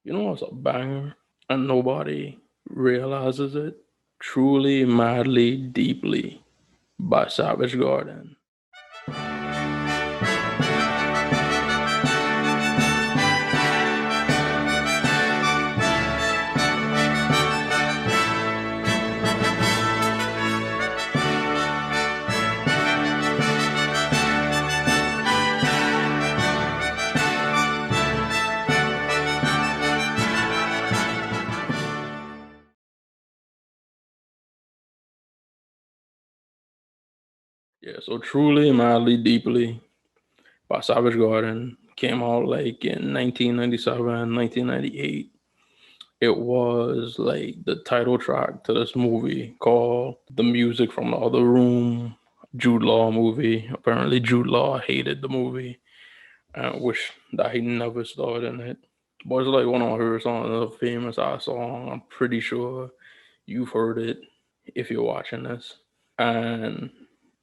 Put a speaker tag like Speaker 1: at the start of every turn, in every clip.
Speaker 1: You know what's a banger and nobody realizes it? Truly, Madly, Deeply by Savage Garden. Yeah, so Truly, Madly, Deeply by Savage Garden came out like in 1997, 1998. It was like the title track to this movie called The Music from the Other Room, Jude Law movie. Apparently, Jude Law hated the movie and wished that he never starred in it. But it's like one of her songs, a famous ass song. I'm pretty sure you've heard it if you're watching this. And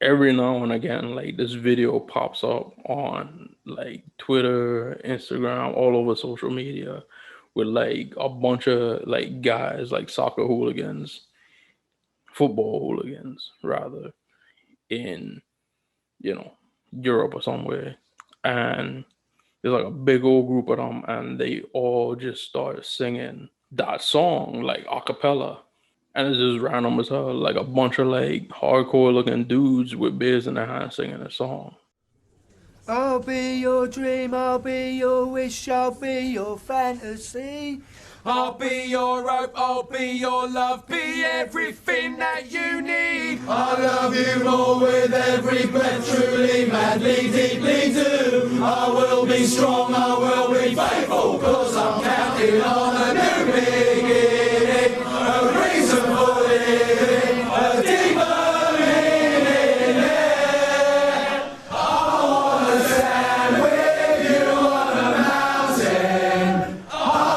Speaker 1: every now and again, like this video pops up on like Twitter, Instagram, all over social media with like a bunch of like guys, like soccer hooligans, football hooligans, rather, in, you know, Europe or somewhere. And there's like a big old group of them, and they all just start singing that song like a cappella. And it's just random as hell, like a bunch of like hardcore looking dudes with beers in their hands singing a song.
Speaker 2: I'll be your dream, I'll be your wish, I'll be your fantasy.
Speaker 3: I'll be your hope, I'll be your love, be everything that you need.
Speaker 4: I love you more with every breath, truly, madly, deeply do. I will be strong, I will be faithful, cause I'm counting on a new beginning, a reason for living, a deeper meaning. Yeah. I wanna stand with you on a mountain, I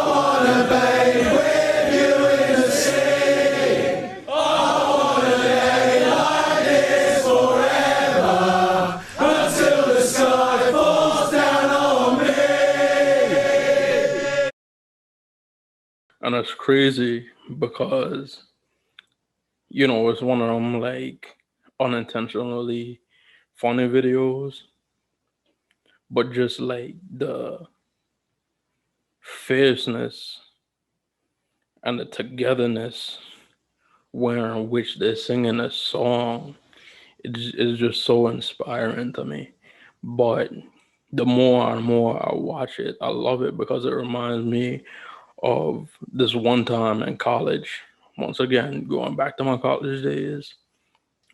Speaker 4: wanna bathe with you in the sea, I wanna lay like this forever, until the sky falls down on me.
Speaker 1: And it's crazy because, you know, it's one of them like unintentionally funny videos, but just like the fierceness and the togetherness where in which they're singing a song is just so inspiring to me. But the more and more I watch it, I love it because it reminds me of this one time in college. Once again, going back to my college days,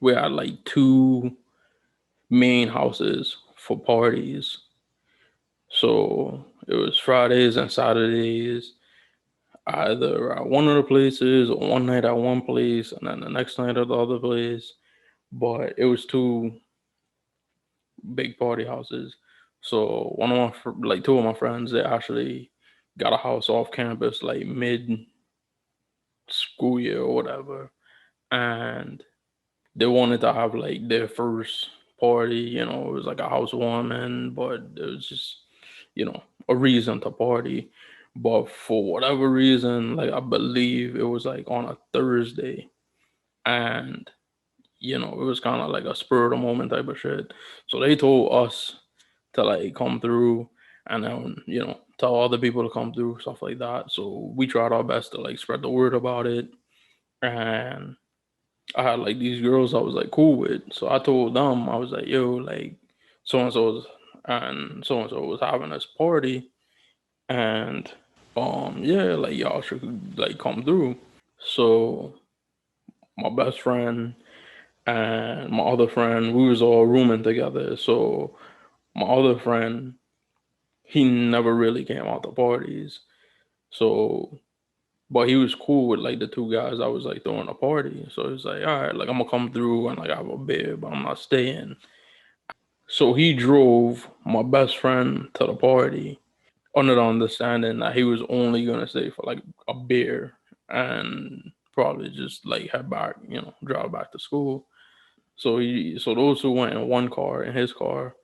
Speaker 1: we had like two main houses for parties. So it was Fridays and Saturdays, either at one of the places or one night at one place and then the next night at the other place. But it was two big party houses. So one of like two of my friends, they actually got a house off campus like mid school year or whatever, and they wanted to have like their first party. You know, it was like a housewarming, but it was just, you know, a reason to party. But for whatever reason, like I believe it was like on a Thursday, and you know, it was kind of like a spur of the moment type of shit. So they told us to like come through and then, you know, tell other people to come through, stuff like that. So we tried our best to like spread the word about it. And I had like these girls I was like cool with. So I told them, I was like, yo, like so and so was having this party, and yeah, like y'all should like come through. So my best friend and my other friend, we was all rooming together. So my other friend, he never really came out to parties. So, but he was cool with like the two guys I was like throwing a party. So he was like, all right, like I'm gonna come through and like have a beer, but I'm not staying. So he drove my best friend to the party under the understanding that he was only gonna stay for like a beer and probably just like head back, you know, drive back to school. So those two went in one car in his car,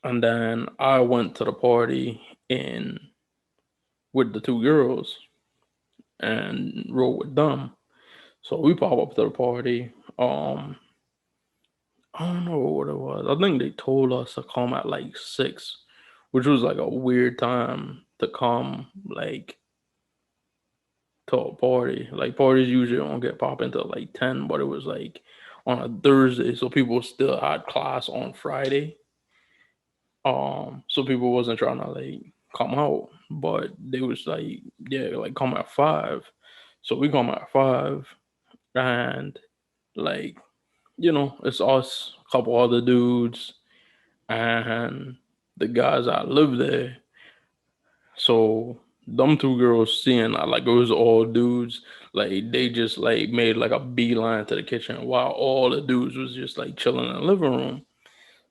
Speaker 1: and then I went to the party in with the two girls and roll with them. So we pop up to the party. I don't know what it was. I think they told us to come at like 6, which was like a weird time to come like to a party. Like parties usually don't get popping until like 10, but it was like on a Thursday, so people still had class on Friday. So people wasn't trying to like come out, but they was like, yeah, like come at 5. So we come at 5, and like it's us, a couple other dudes, and the guys that live there. So them two girls seeing like it was all dudes, like they just like made like a beeline to the kitchen while all the dudes was just like chilling in the living room.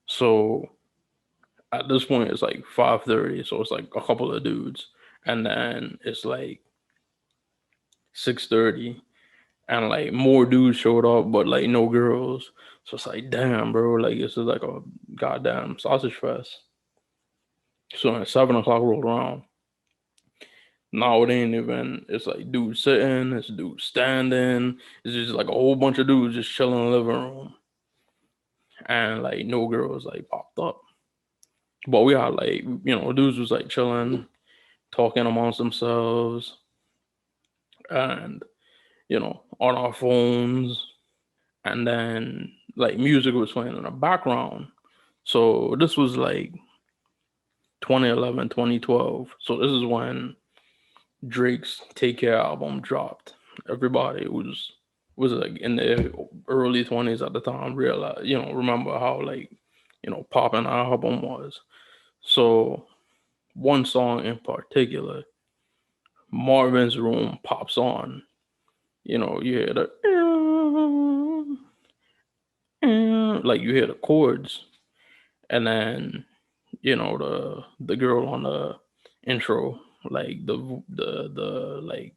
Speaker 1: So at this point it's like 5:30, so it's like a couple of dudes, and then it's like 6:30, and like more dudes showed up, but like no girls. So it's like, damn, bro, like this is like a goddamn sausage fest. So at 7 o'clock rolled around. Now it ain't even. It's like dude sitting, it's dude standing. It's just like a whole bunch of dudes just chilling in the living room, and like no girls like popped up. But we had like dudes was like chilling, talking amongst themselves, and on our phones, and then like music was playing in the background. So this was like 2011, 2012. So this is when Drake's Take Care album dropped. Everybody was like in their early 20s at the time. Realize remember how like popping the album was. So one song in particular, Marvin's Room pops on. You hear the like you hear the chords, and then the girl on the intro, like the like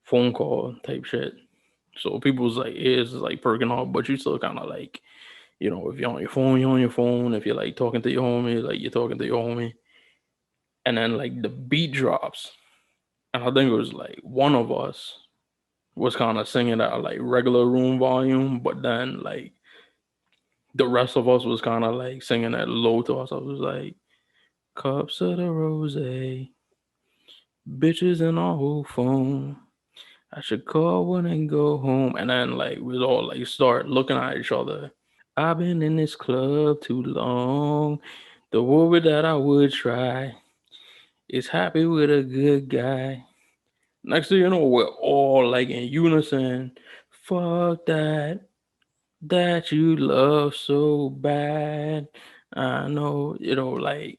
Speaker 1: phone call type shit. So people's like ears is like perking up, but you still kind of like, if you're on your phone, you're on your phone. If you're like talking to your homie, like you're talking to your homie. And then like the beat drops, and I think it was like one of us was kind of singing at like regular room volume, but then like the rest of us was kind of like singing at low to us. I was like, cups of the rose, bitches in our whole phone. I should call one and go home. And then like we all like start looking at each other. I've been in this club too long. The woman that I would try is happy with a good guy. Next thing you know, we're all like in unison. Fuck that you love so bad. I know, like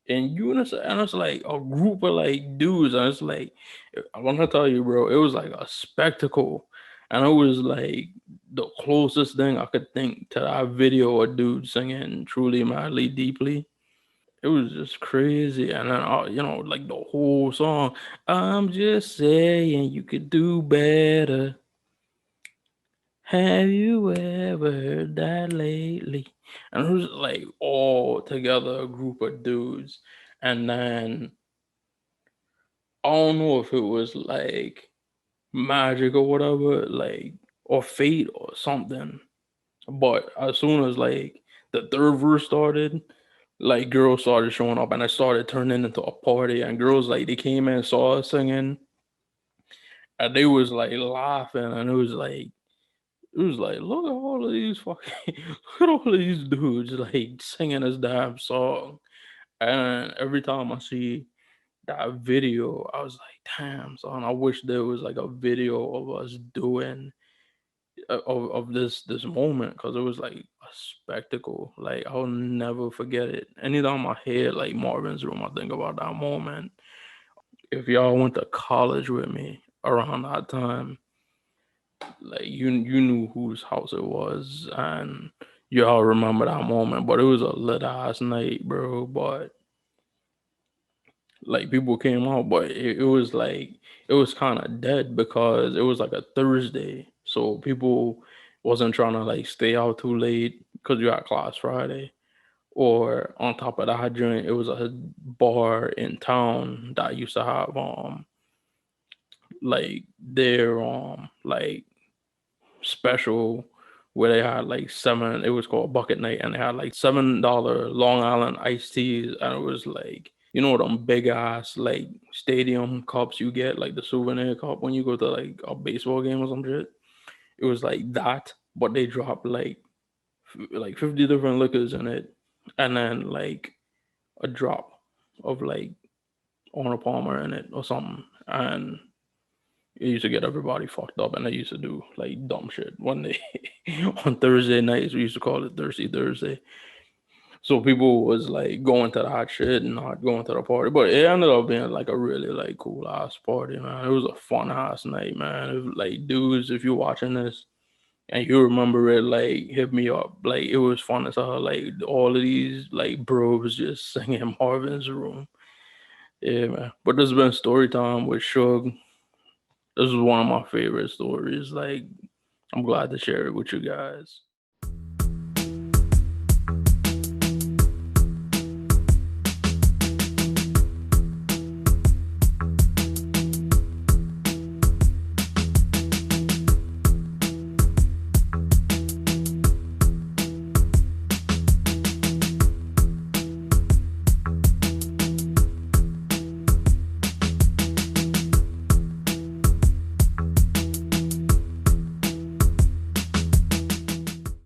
Speaker 1: in unison, and it's like a group of like dudes, and it's like I want to tell you, bro, it was like a spectacle, and it was like the closest thing I could think to that video of dude singing "Truly, Madly, Deeply." It was just crazy, and then like the whole song. I'm just saying you could do better. Have you ever heard that lately? And it was like all together a group of dudes. And then I don't know if it was like magic or whatever, like or fate or something. But as soon as like the third verse started, like girls started showing up and it started turning into a party, and girls like they came in, saw us singing, and they was like laughing, and it was like, look at all of these fucking, look at all of these dudes like singing this damn song. And every time I see that video, I was like, damn, son, I wish there was like a video of us doing of this moment, because it was like a spectacle. Like I'll never forget it. Anytime I hear like Marvin's Room, I think about that moment. If y'all went to college with me around that time, like you knew whose house it was, and y'all remember that moment. But it was a lit ass night, bro. But like people came out, but it was like it was kind of dead because it was like a Thursday, so people wasn't trying to like stay out too late because you had class Friday, Or on top of the hydrant, it was a bar in town that used to have like their like special where they had like seven. It was called Bucket Night, and they had like $7 Long Island iced teas, and it was like them big ass like stadium cups you get, like the souvenir cup when you go to like a baseball game or some shit. It was like that, but they dropped like 50 different liquors in it, and then like a drop of like Arnold Palmer in it or something, and it used to get everybody fucked up, and they used to do like dumb shit. One day on Thursday nights, we used to call it Thirsty Thursday. So people was like going to the hot shit and not going to the party, but it ended up being like a really like cool ass party, man. It was a fun ass night, man. It was, like dudes, if you're watching this and you remember it, like hit me up. Like it was fun as hell. Like all of these like bros just singing Marvin's Room. Yeah, man. But this has been story time with Suge. This is one of my favorite stories. Like, I'm glad to share it with you guys.